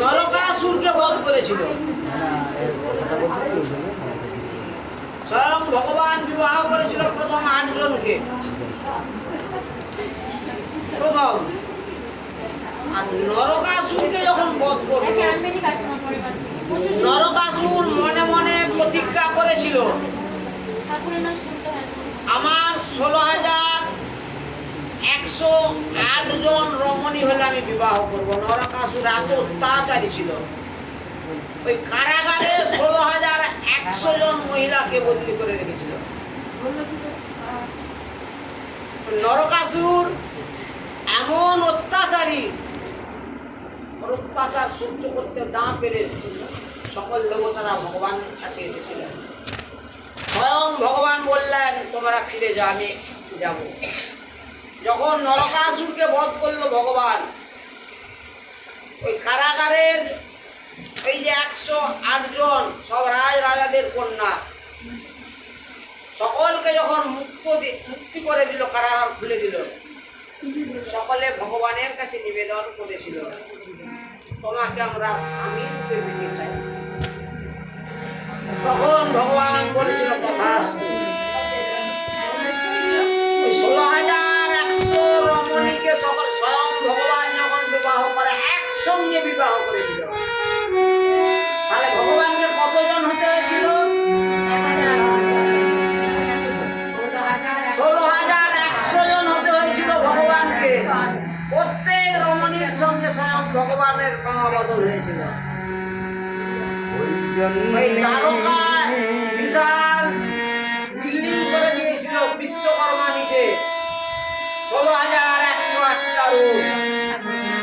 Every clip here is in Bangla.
নরকাসুরকে বধ করেছিল। স্বয়ং ভগবান বিবাহ করেছিল প্রথম 8 জনকে, প্রথম। আর নরকাসুরকে যখন বধ করল, নরকাসুর মনে মনে প্রতিজ্ঞা করেছিল, আমার 16,108 জন রমণী হলে আমি বিবাহ করব। নরকাসুর এত অত্যাচারী ছিল, ওই কারাগারে 16,100 জন মহিলাকে বন্দী করে রেখেছিল। নরকাসুর এমন অত্যাচারী, অত্যাচার সহ্য করতে না পেরে সকল দেবতারা ভগবানের কাছে এসেছিলেন। স্বয়ং ভগবান বললেন, তোমরা ফিরে যাও, আমি যাব। যখন নরকাসুরকে বধ করলো ভগবান, ওই কারাগারের এই যে 108 জন সব রাজাদের কন্যা, সকলকে যখন মুক্তি করে দিল, কারাগার খুলে দিল, সকলে ভগবানের কাছে নিবেদন করেছিল, তোমাকে আমরা স্বামী রূপে পেতে চাই। তখন ভগবান বলেছিল, তথাস্তু। 16,100 রমণীকে সকল স্বয়ং ভগবান যখন বিবাহ করে, একসঙ্গে বিবাহ করেছিল। তাহলে ভগবানকে কতজন হতে হয়েছিল? 16,100 জন হতে হয়েছিল ভগবানকে। প্রত্যেক রমণীর সঙ্গে স্বয়ং ভগবানের পাওয়া বদল হয়েছিল। ওই দ্বারকায় বিশাল বিল্ডিং করে দিয়েছিল বিশ্বকর্মা নিজে। 16,108টা রূপ,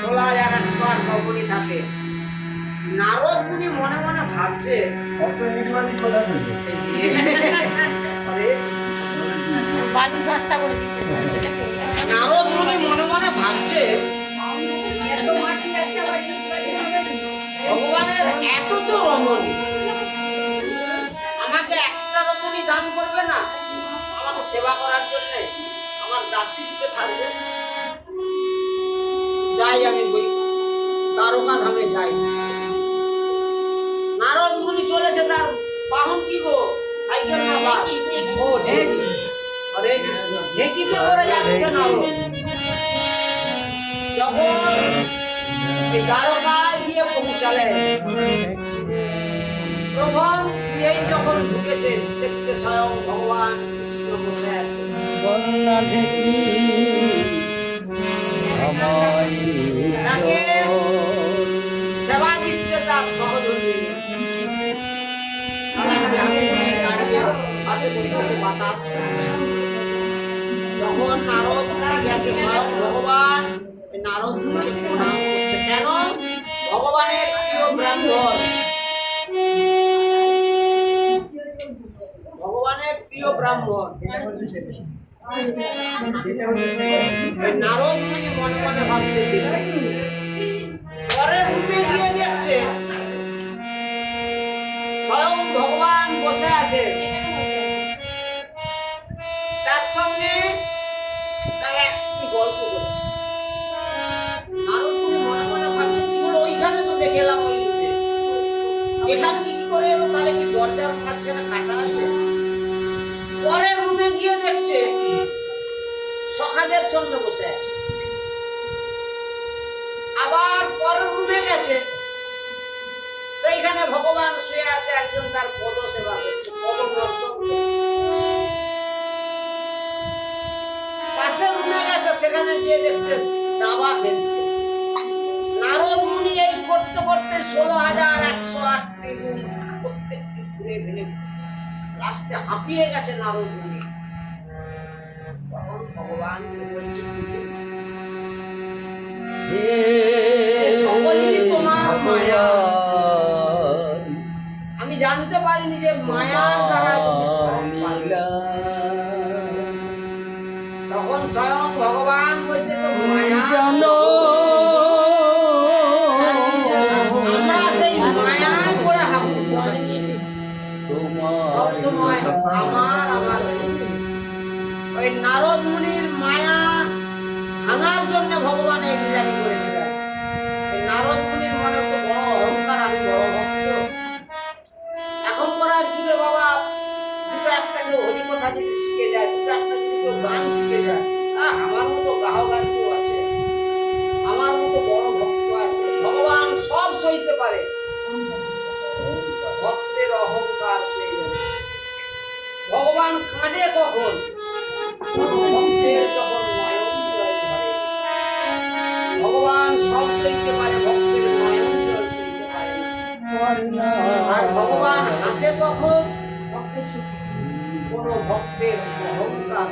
16,108 রমণী থাকে। নারদ মুনি মনে মনে ভাবছে, নারদ মুনি মনে মনে ভাবছে, ভগবানের এত তো রমণী, আমাকে একটা রমণী দান করবে না আমাকে সেবা করার জন্য, আমার দাসী রূপে থাকবে? যাই, আমি দ্বারকা ধামে যাই। নারদ মুনি চলেছে, তার বাহন কি গো? সাইকেল না বাস? ও ঢেকি। আরে ঢেকিতে করে যাচ্ছে নারদ। যখন এই দ্বারকায় গিয়ে পৌঁছালেন, প্রথম এই যখন ঢুকেছে, দেখতে স্বয়ং ভগবান কৃষ্ণ বসে আছে। তাকে সেবা দিচ্ছে তার সহধর্মী। বাতাস যখন নারদ গেছে, স্বয়ং ভগবান নারদ প্রণাম করছে। কেন? ভগবানের প্রিয় ব্রাহ্মণ, ভগবানের প্রিয় ব্রাহ্মণ। নারদ মুনি মনে মনে ভাবছে, পরের রূপে গিয়ে দেখছে স্বয়ং ভগবান বসে আছে, তার সঙ্গে তার এক স্ত্রী গল্প করছে। নারদ মুনি মনে মনে ভাবছে, কি হলো? ওইখানে তো দেখলাম ওই রূপে, এখানে কি করে এলো? তাহলে কি দরজার কাছে না কাটা আছে? পরের রুমে গিয়ে দেখছে সখাদের সঙ্গে বসে আছে। আবার পরের রুমে গেছে, সেইখানে ভগবান শুয়ে আছে, একজন তার পদ সেবা করছে, পদমর্দন। পাশের রুমে গেছে, সেখানে গিয়ে দেখছে দাবা খেলছে। নারদ মুনি এই করতে করতে 16,108টি রুম প্রত্যেকটি ঘুরে ফেলে লাস্টে হাঁপিয়ে গেছে নারদ মুনি। তখন ভগবান সকলই তোমার মায়া, আমি জানতে পারিনি যে মায়ার দ্বারা তখন স্বয়ং ভগবান বলতে, তো মায়া জানো, আমরা সেই মায়া করে হাঁপু সবসময় আমার আমার। ওই নারদ মুনির মায়া ভাঙার জন্য ভগবান গ্রাহক আর কেউ আছে? আমার মতো বড় ভক্ত আছে। ভগবান সব সইতে পারে, ভক্তের অহংকার সেই জন্য। ভগবান কাঁদে কখন? ভক্তের যখন নয়ন জল ধরে। ভগবান সব সইতে পারে, ভক্তের নয়ন জল সইতে পারে না। আর ভগবান হাসে কখন? কোনো ভক্তের অহংকার